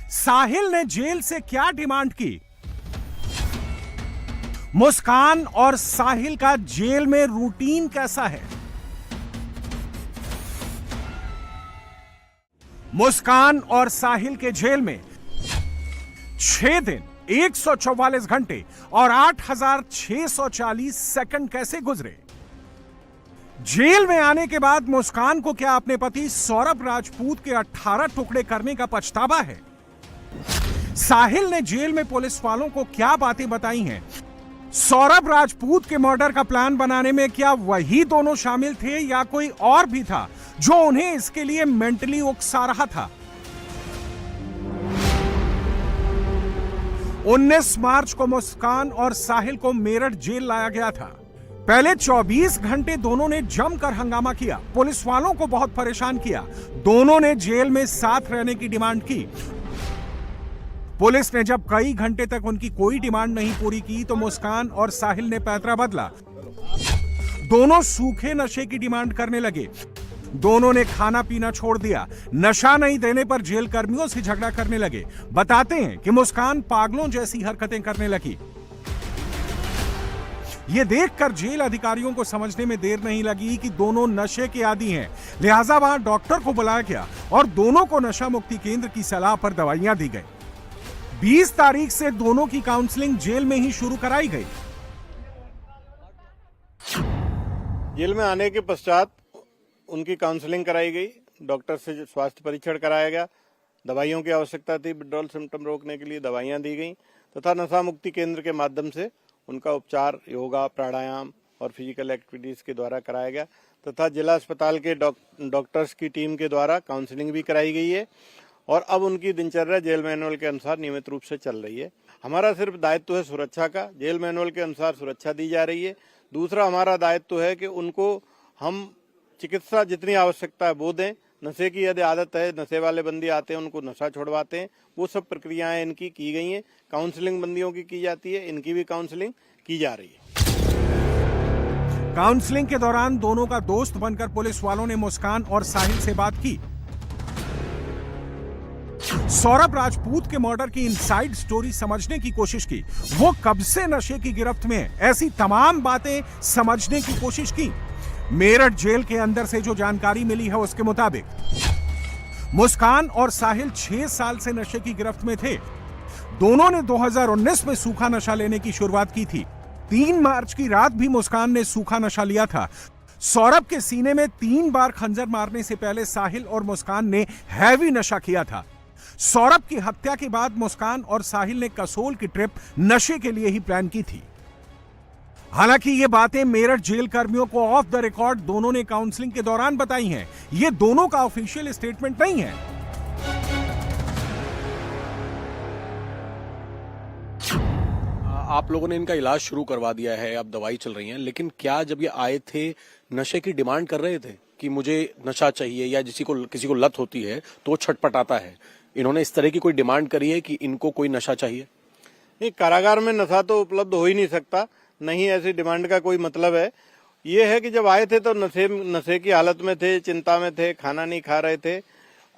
साहिल ने जेल से क्या डिमांड की? मुस्कान और साहिल का जेल में रूटीन कैसा है? मुस्कान और साहिल के जेल में 6 दिन 144 घंटे और 8640 सेकंड कैसे गुजरे? जेल में आने के बाद मुस्कान को क्या अपने पति सौरभ राजपूत के 18 टुकड़े करने का पछतावा है? साहिल ने जेल में पुलिस वालों को क्या बातें बताई हैं? सौरभ राजपूत के मर्डर का प्लान बनाने में क्या वही दोनों शामिल थे या कोई और भी था जो उन्हें इसके लिए मेंटली उकसा रहा था? 19 मार्च को मुस्कान और साहिल को मेरठ जेल लाया गया था। पहले 24 घंटे दोनों ने जमकर हंगामा किया, पुलिस वालों को बहुत परेशान किया। दोनों ने जेल में साथ रहने की डिमांड की। पुलिस ने जब कई घंटे तक उनकी कोई डिमांड नहीं पूरी की तो मुस्कान और साहिल ने पैंतरा बदला। दोनों सूखे नशे की डिमांड करने लगे। दोनों ने खाना पीना छोड़ दिया। नशा नहीं देने पर जेल कर्मियों से झगड़ा करने लगे। बताते हैं कि मुस्कान पागलों जैसी हरकतें करने लगी। यह देखकर जेल अधिकारियों को समझने में देर नहीं लगी कि दोनों नशे के आदी हैं। लिहाजा वहां डॉक्टर को बुलाया गया और दोनों को नशा मुक्ति केंद्र की सलाह पर दवाइयां दी गई। 20 तारीख से दोनों की काउंसलिंग जेल में ही शुरू कराई गई। जेल में आने के पश्चात उनकी काउंसलिंग कराई गई, डॉक्टर से स्वास्थ्य परीक्षण कराया गया, दवाइयों की आवश्यकता थी, विड्रॉल सिम्टम रोकने के लिए दवाइयां दी गई तथा नशा मुक्ति केंद्र के माध्यम से उनका उपचार योगा, प्राणायाम और फिजिकल एक्टिविटीज के द्वारा कराया गया तथा जिला अस्पताल के डॉक्टर्स की टीम के द्वारा काउंसलिंग भी कराई गई है और अब उनकी दिनचर्या जेल मैनुअल के अनुसार नियमित रूप से चल रही है। हमारा सिर्फ दायित्व है सुरक्षा का, जेल मैनुअल के अनुसार सुरक्षा दी जा रही है। दूसरा हमारा दायित्व है कि उनको हम चिकित्सा जितनी आवश्यकता है वो दें। नशे की यदि आदत है, नशे वाले बंदी आते हैं उनको नशा छुड़वाते हैं, वो सब प्रक्रियाएं इनकी की गई हैं। काउंसलिंग बंदियों की जाती है, इनकी भी काउंसलिंग की जा रही है। काउंसलिंग के दौरान दोनों का दोस्त बनकर पुलिस वालों ने मुस्कान और साहिल से बात की। सौरभ राजपूत के मर्डर की इनसाइड स्टोरी समझने की कोशिश की। वो कब से नशे की गिरफ्त में है, ऐसी तमाम बातें समझने की कोशिश की। मेरठ जेल के अंदर से जो जानकारी मिली है उसके मुताबिक मुस्कान और साहिल 6 साल से नशे की गिरफ्त में थे। दोनों ने 2019 में सूखा नशा लेने की शुरुआत की थी। 3 मार्च की रात भी मुस्कान ने सूखा नशा लिया था। सौरभ के सीने में 3 बार खंजर मारने से पहले साहिल और मुस्कान ने हैवी नशा किया था। सौरभ की हत्या के बाद मुस्कान और साहिल ने कसोल की ट्रिप नशे के लिए ही प्लान की थी। हालांकि ये बातें मेरठ जेल कर्मियों को ऑफ द रिकॉर्ड दोनों ने काउंसलिंग के दौरान बताई हैं। ये दोनों का ऑफिशियल स्टेटमेंट नहीं है। आप लोगों ने इनका इलाज शुरू करवा दिया है, अब दवाई चल रही है, लेकिन क्या जब ये आए थे नशे की डिमांड कर रहे थे कि मुझे नशा चाहिए या किसी को लत होती है तो वो छटपटाता है, इन्होंने इस तरह की कोई डिमांड करी है कि इनको कोई नशा चाहिए? नहीं, कारागार में नशा तो उपलब्ध हो ही नहीं सकता, नहीं ऐसी डिमांड का कोई मतलब है। ये है कि जब आए थे तो नशे की हालत में थे, चिंता में थे, खाना नहीं खा रहे थे।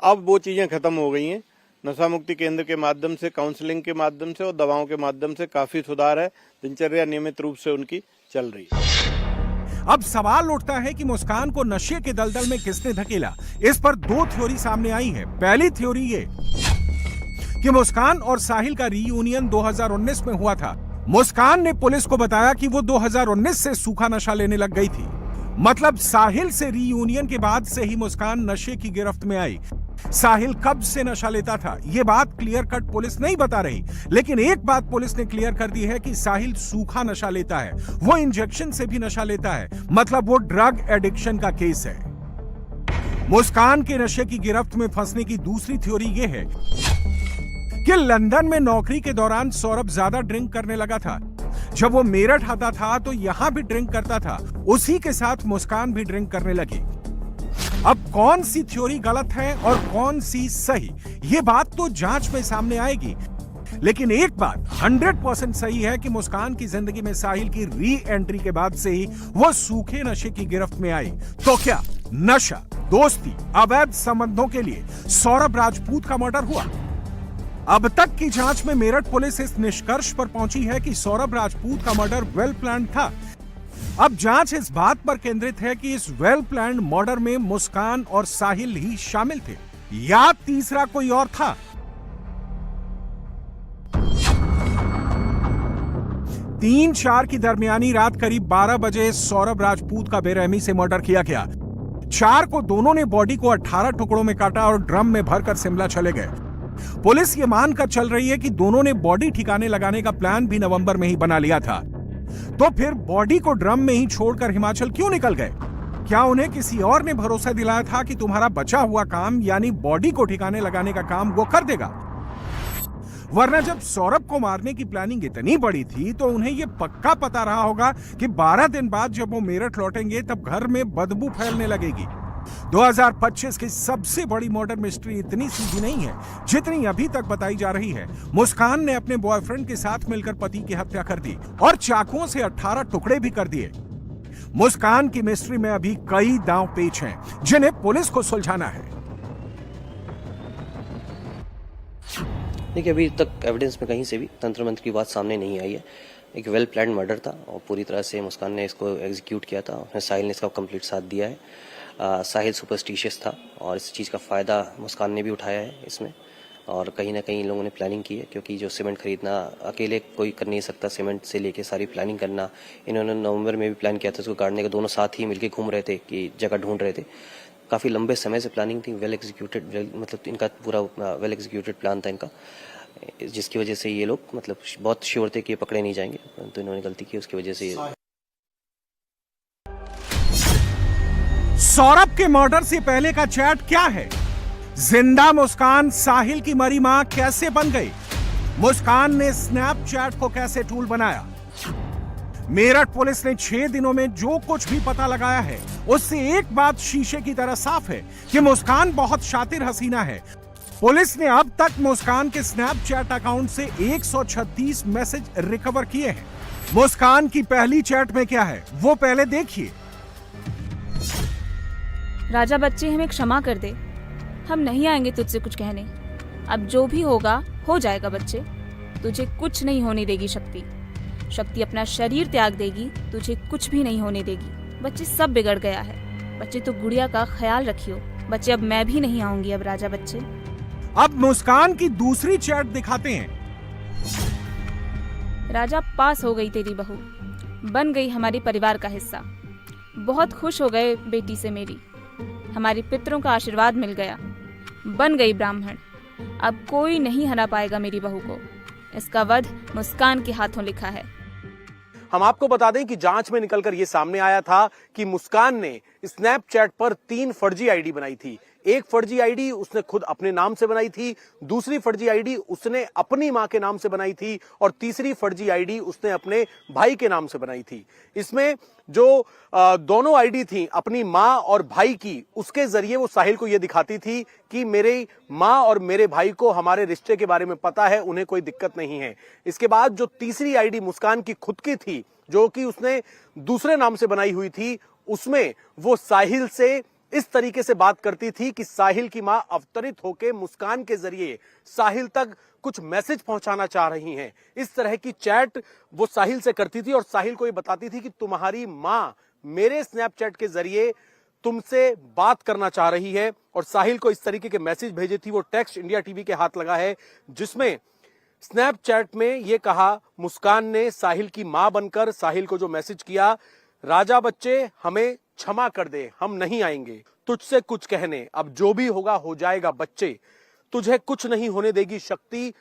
अब वो चीजें खत्म हो गई हैं। नशा मुक्ति केंद्र के माध्यम से, काउंसलिंग के माध्यम से और दवाओं के माध्यम से काफी सुधार है। दिनचर्या नियमित रूप से उनकी चल रही है। अब सवाल उठता है कि मुस्कान को नशे के दलदल में किसने धकेला। इस पर 2 थ्योरी सामने आई है। पहली थ्योरी ये कि मुस्कान और साहिल का रीयूनियन 2019 में हुआ था। मुस्कान ने पुलिस को बताया कि वो 2019 से सूखा नशा लेने लग गई थी। मतलब साहिल से रीयूनियन के बाद से ही मुस्कान नशे की गिरफ्त में आई। साहिल कब से नशा लेता था ये बात क्लियर कट पुलिस नहीं बता रही, लेकिन एक बात पुलिस ने क्लियर कर दी है कि साहिल सूखा नशा लेता है। वो इंजेक्शन से भी नशा लेता है, मतलब वो ड्रग एडिक्शन का केस है। मुस्कान के नशे की गिरफ्त में फंसने की दूसरी थ्योरी ये है कि लंदन में नौकरी के दौरान सौरभ ज्यादा ड्रिंक करने लगा था। जब वो मेरठ आता था तो यहां भी ड्रिंक करता था, उसी के साथ मुस्कान भी ड्रिंक करने लगी। अब कौन सी थ्योरी गलत है और कौन सी सही, ये बात तो जांच में सामने आएगी। लेकिन एक बात 100% सही है कि मुस्कान की जिंदगी में साहिल की री एंट्री के बाद से ही वो सूखे नशे की गिरफ्त में आई। तो क्या नशा, दोस्ती, अवैध संबंधों के लिए सौरभ राजपूत का मर्डर हुआ? अब तक की जांच में मेरठ पुलिस इस निष्कर्ष पर पहुंची है कि सौरभ राजपूत का मर्डर वेल प्लान्ड था। अब जांच इस बात पर केंद्रित है कि इस वेल प्लान्ड मर्डर में मुस्कान और साहिल ही शामिल थे या तीसरा कोई और था। तीन चार की दरमियानी रात करीब 12 बजे सौरभ राजपूत का बेरहमी से मर्डर किया गया। 4 को दोनों ने बॉडी को 18 टुकड़ों में काटा और ड्रम में भरकर शिमला चले गए। पुलिस ये मानकर चल रही है कि दोनों ने बॉडी ठिकाने लगाने का प्लान भी नवंबर में ही बना लिया था। तो फिर बॉडी को ड्रम में ही छोड़कर हिमाचल क्यों निकल गए? क्या उन्हें किसी और ने भरोसा दिलाया था कि तुम्हारा बचा हुआ काम यानी बॉडी को ठिकाने लगाने का काम वो कर देगा? वरना जब सौरभ को मारने की प्लानिंग इतनी बड़ी थी तो उन्हें यह पक्का पता रहा होगा कि 12 दिन बाद जब वो मेरठ लौटेंगे तब घर में बदबू फैलने लगेगी। 2025 की सबसे बड़ी मर्डर मिस्ट्री इतनी सीधी नहीं है जितनी अभी तक बताई जा रही है। मुस्कान ने अपने बॉयफ्रेंड के साथ मिलकर पति की हत्या कर दी और चाकुओं से 18 टुकड़े भी कर दिए। मुस्कान की मिस्ट्री में अभी कई दांव पेच हैं जिन्हें पुलिस को सुलझाना है। देखिए, अभी तक एविडेंस में कहीं से भी तंत्र मंत्र की बात सामने नहीं आई है। एक वेल प्लान्ड मर्डर था और पूरी तरह से मुस्कान ने इसको एग्जीक्यूट किया था। साहिल ने इसका कंप्लीट साथ दिया है। साहिल सुपरस्टिशियस था और इस चीज़ का फ़ायदा मुस्कान ने भी उठाया है इसमें, और कहीं ना कहीं इन लोगों ने प्लानिंग की है, क्योंकि जो सीमेंट खरीदना अकेले कोई कर नहीं सकता। सीमेंट से लेके सारी प्लानिंग करना, इन्होंने नवंबर में भी प्लान किया था इसको गाड़ने का। दोनों साथ ही मिलके घूम रहे थे कि जगह ढूंढ रहे थे। काफ़ी लंबे समय से प्लानिंग थी, वेल एग्जीक्यूटेड, मतलब इनका पूरा वेल एग्जीक्यूटेड प्लान था इनका, जिसकी वजह से ये लोग मतलब बहुत श्योर थे कि ये पकड़े नहीं जाएंगे, परंतु इन्होंने गलती की, उसकी वजह से ये। सौरभ के मर्डर से पहले का चैट क्या है? जिंदा मुस्कान साहिल की मरी मां कैसे बन गई? मुस्कान ने स्नैपचैट को कैसे टूल बनाया? मेरठ पुलिस ने 6 दिनों में जो कुछ भी पता लगाया है उससे एक बात शीशे की तरह साफ है कि मुस्कान बहुत शातिर हसीना है। पुलिस ने अब तक मुस्कान के स्नैपचैट अकाउंट से 136 मैसेज रिकवर किए हैं। मुस्कान की पहली चैट में क्या है वो पहले देखिए। राजा बच्चे, हमें क्षमा कर दे, हम नहीं आएंगे तुझसे कुछ कहने। अब जो भी होगा हो जाएगा बच्चे, तुझे कुछ नहीं होने देगी शक्ति। शक्ति अपना शरीर त्याग देगी, तुझे कुछ भी नहीं होने देगी। बच्चे, सब बिगड़ गया है। बच्चे, तो गुड़िया का ख्याल रखियो। बच्चे, अब मैं भी नहीं आऊंगी अब राजा बच्चे। अब मुस्कान की दूसरी चैट दिखाते हैं। राजा, पास हो गई तेरी बहू, बन गई हमारे परिवार का हिस्सा। बहुत खुश हो गए बेटी से मेरी, हमारे पितरों का आशीर्वाद मिल गया, बन गई ब्राह्मण। अब कोई नहीं हरा पाएगा मेरी बहू को। इसका वध मुस्कान के हाथों लिखा है। हम आपको बता दें कि जांच में निकलकर यह सामने आया था कि मुस्कान ने स्नैपचैट पर 3 फर्जी आईडी बनाई थी। एक फर्जी आईडी उसने खुद अपने नाम से बनाई थी, दूसरी फर्जी आईडी उसने अपनी मां के नाम से बनाई थी और तीसरी फर्जी आईडी उसने अपने भाई के नाम से बनाई थी। इसमें जो दोनों आईडी थी अपनी मां और भाई की, उसके जरिए वो साहिल को यह दिखाती थी कि मेरे मां और मेरे भाई को हमारे रिश्ते के बारे में पता है, उन्हें कोई दिक्कत नहीं है। इसके बाद जो तीसरी आईडी मुस्कान की खुद की थी, जो कि उसने दूसरे नाम से बनाई हुई थी, उसमें वो साहिल से इस तरीके से बात करती थी कि साहिल की मां अवतरित होकर मुस्कान के जरिए साहिल तक कुछ मैसेज पहुंचाना चाह रही हैं। इस तरह की चैट वो साहिल से करती थी और साहिल को ये बताती थी कि तुम्हारी मां मेरे स्नैपचैट के जरिए तुमसे बात करना चाह रही है, और साहिल को इस तरीके के मैसेज भेजे थी। वो टेक्स्ट इंडिया टीवी के हाथ लगा है, जिसमें स्नैपचैट में ये कहा, मुस्कान ने साहिल की मां बनकर साहिल को जो मैसेज किया, राजा बच्चे हमें क्षमा कर दे, हम नहीं आएंगे तुझसे कुछ कहने, अब जो भी होगा हो जाएगा बच्चे, तुझे कुछ नहीं होने देगी शक्ति।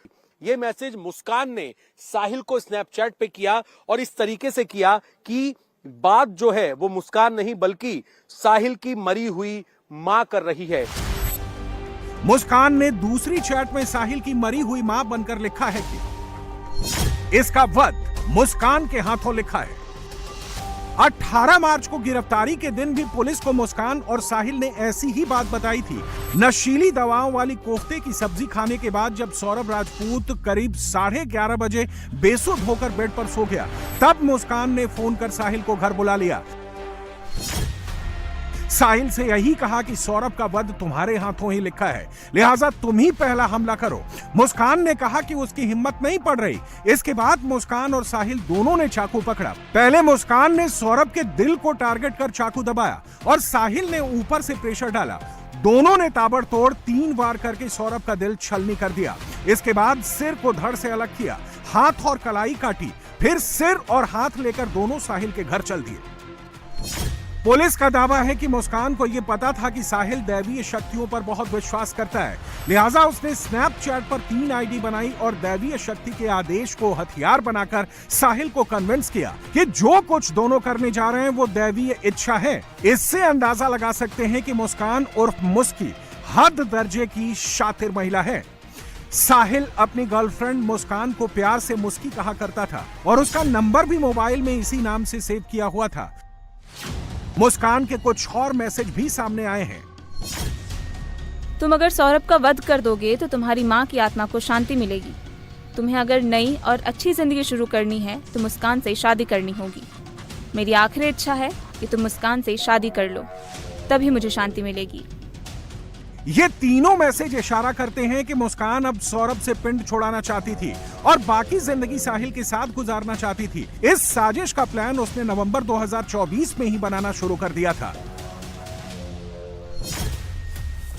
ये मैसेज मुस्कान ने साहिल को स्नैपचैट पे किया और इस तरीके से किया कि बात जो है वो मुस्कान नहीं बल्कि साहिल की मरी हुई मां कर रही है। मुस्कान ने दूसरी चैट में साहिल की मरी हुई मां बनकर लिखा है कि इसका वध मुस्कान के हाथों लिखा है। 18 मार्च को गिरफ्तारी के दिन भी पुलिस को मुस्कान और साहिल ने ऐसी ही बात बताई थी। नशीली दवाओं वाली कोफ्ते की सब्जी खाने के बाद जब सौरभ राजपूत करीब 11:30 बजे बेसुध होकर बेड पर सो गया, तब मुस्कान ने फोन कर साहिल को घर बुला लिया। साहिल से यही कहा कि सौरभ का वध तुम्हारे हाथों ही लिखा है, लिहाजा तुम ही पहला हमला करो। मुस्कान ने कहा कि उसकी हिम्मत नहीं पड़ रही। इसके बाद मुस्कान और साहिल दोनों ने चाकू पकड़ा। पहले मुस्कान ने सौरभ के दिल को टारगेट कर चाकू दबाया और साहिल ने ऊपर से प्रेशर डाला। दोनों ने ताबड़तोड़ 3 बार करके सौरभ का दिल छलनी कर दिया। इसके बाद सिर को धड़ से अलग किया, हाथ और कलाई काटी, फिर सिर और हाथ लेकर दोनों साहिल के घर चल दिए। पुलिस का दावा है कि मुस्कान को यह पता था कि साहिल दैवीय शक्तियों पर बहुत विश्वास करता है, लिहाजा उसने स्नैपचैट पर 3 आईडी बनाई और दैवीय शक्ति के आदेश को हथियार बनाकर साहिल को कन्विंस किया कि जो कुछ दोनों करने जा रहे हैं वो दैवीय इच्छा है। इससे अंदाजा लगा सकते हैं कि मुस्कान उर्फ मुस्की हद दर्जे की शातिर महिला है। साहिल अपनी गर्लफ्रेंड मुस्कान को प्यार से मुस्की कहा करता था और उसका नंबर भी मोबाइल में इसी नाम से सेव किया हुआ था। मुस्कान के कुछ और मैसेज भी सामने आए हैं। तुम अगर सौरभ का वध कर दोगे तो तुम्हारी माँ की आत्मा को शांति मिलेगी। तुम्हें अगर नई और अच्छी जिंदगी शुरू करनी है तो मुस्कान से शादी करनी होगी। मेरी आखिरी इच्छा है कि तुम मुस्कान से शादी कर लो, तभी मुझे शांति मिलेगी। ये तीनों मैसेज इशारा करते हैं कि मुस्कान अब सौरभ से पिंड छुड़ाना चाहती थी और बाकी जिंदगी साहिल के साथ गुजारना चाहती थी। इस साजिश का प्लान उसने नवंबर 2024 में ही बनाना शुरू कर दिया था।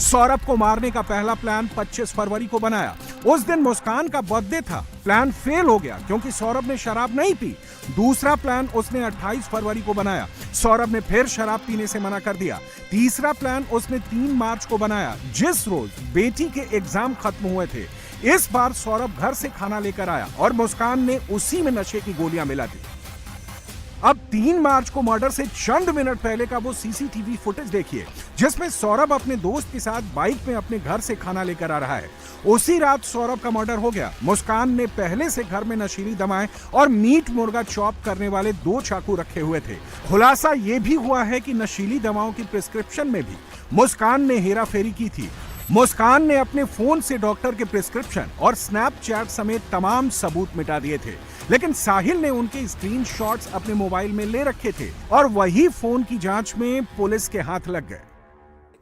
सौरभ को मारने का पहला प्लान 25 फरवरी को बनाया। उस दिन मुस्कान का बर्थडे था। प्लान फेल हो गया क्योंकि सौरभ ने शराब नहीं पी। दूसरा प्लान उसने 28 फरवरी को बनाया। सौरभ ने फिर शराब पीने से मना कर दिया। तीसरा प्लान उसने 3 मार्च को बनाया, जिस रोज बेटी के एग्जाम खत्म हुए थे। इस बार सौरभ घर से खाना लेकर आया और मुस्कान ने उसी में नशे की गोलियां मिला दी। अब 3 मार्च को मर्डर से चंद मिनट पहले का वो सीसीटीवी फुटेज देखिए, जिसमें सौरभ अपने दोस्त के साथ बाइक में अपने घर से खाना लेकर आ रहा है। उसी रात सौरभ का मर्डर हो गया। मुस्कान ने पहले से घर में नशीली दवाएं और मीट मुर्गा चॉप करने वाले 2 चाकू रखे हुए थे। खुलासा ये भी हुआ है कि नशीली दवाओं की प्रिस्क्रिप्शन में भी मुस्कान ने हेराफेरी की थी। मुस्कान ने अपने फोन से डॉक्टर के प्रिस्क्रिप्शन और स्नैपचैट समेत तमाम सबूत मिटा दिए थे, लेकिन साहिल ने उनके स्क्रीनशॉट्स अपने मोबाइल में ले रखे थे और वही फोन की जांच में पुलिस के हाथ लग गए।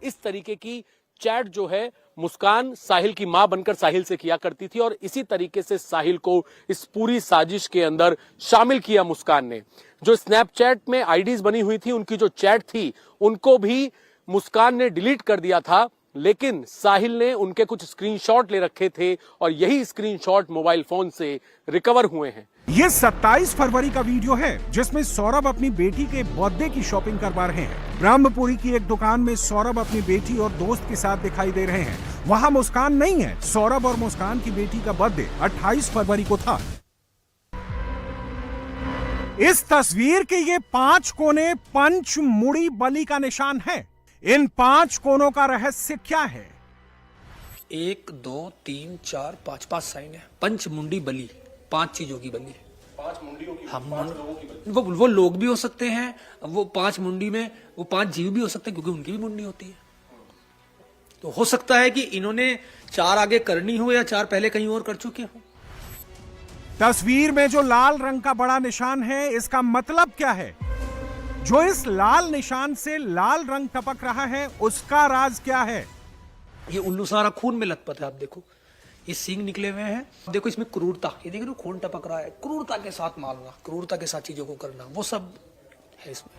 इस तरीके की चैट जो है मुस्कान साहिल की मां बनकर साहिल से किया करती थी और इसी तरीके से साहिल को इस पूरी साजिश के अंदर शामिल किया मुस्कान ने। जो स्नैपचैट में आईडीज बनी हुई थी, उनकी जो चैट थी, उनको भी मुस्कान ने डिलीट कर दिया था, लेकिन साहिल ने उनके कुछ स्क्रीनशॉट ले रखे थे और यही स्क्रीनशॉट मोबाइल फोन से रिकवर हुए हैं। ये 27 फरवरी का वीडियो है जिसमें सौरभ अपनी बेटी के बर्थडे की शॉपिंग करवा रहे हैं। ब्रह्मपुरी की एक दुकान में सौरभ अपनी बेटी और दोस्त के साथ दिखाई दे रहे हैं। वहां मुस्कान नहीं है। सौरभ और मुस्कान की बेटी का बर्थडे 28 फरवरी को था। इस तस्वीर के ये 5 कोने पंचमुड़ी बलि का निशान है। इन 5 कोनों का रहस्य क्या है? 1 2 3 4 5 साइन है। पंचमुंडी बलि, 5 चीजों की बलि, 5 मुंडियों की, हम 5 लोगों की बलि। वो लोग भी हो सकते हैं, वो 5 मुंडी में वो 5 जीव भी हो सकते हैं, क्योंकि उनकी भी मुंडी होती है। तो हो सकता है कि इन्होंने 4 आगे करनी हो या 4 पहले कहीं और कर चुके हो। तस्वीर में जो लाल रंग का बड़ा निशान है, इसका मतलब क्या है? जो इस लाल निशान से लाल रंग टपक रहा है, उसका राज क्या है? ये उल्लू सारा खून में लथपथ है। आप देखो, ये सींग निकले हुए हैं। देखो इसमें क्रूरता, ये देखो खून टपक रहा है। क्रूरता के साथ मारना, क्रूरता के साथ चीजों को करना, वो सब है इसमें।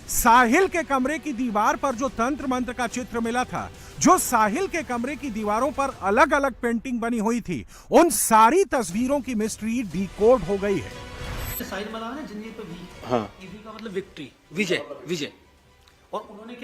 साहिल के कमरे की दीवार पर जो तंत्र मंत्र का चित्र मिला था, जो साहिल के कमरे की दीवारों पर अलग अलग पेंटिंग बनी हुई थी, उन सारी तस्वीरों की मिस्ट्री डिकोड हो गई है। साहिल बना है जिंदगी पे भी, हाँ, ये भी का मतलब विक्ट्री, विजय, विजय। और उन्होंने क्या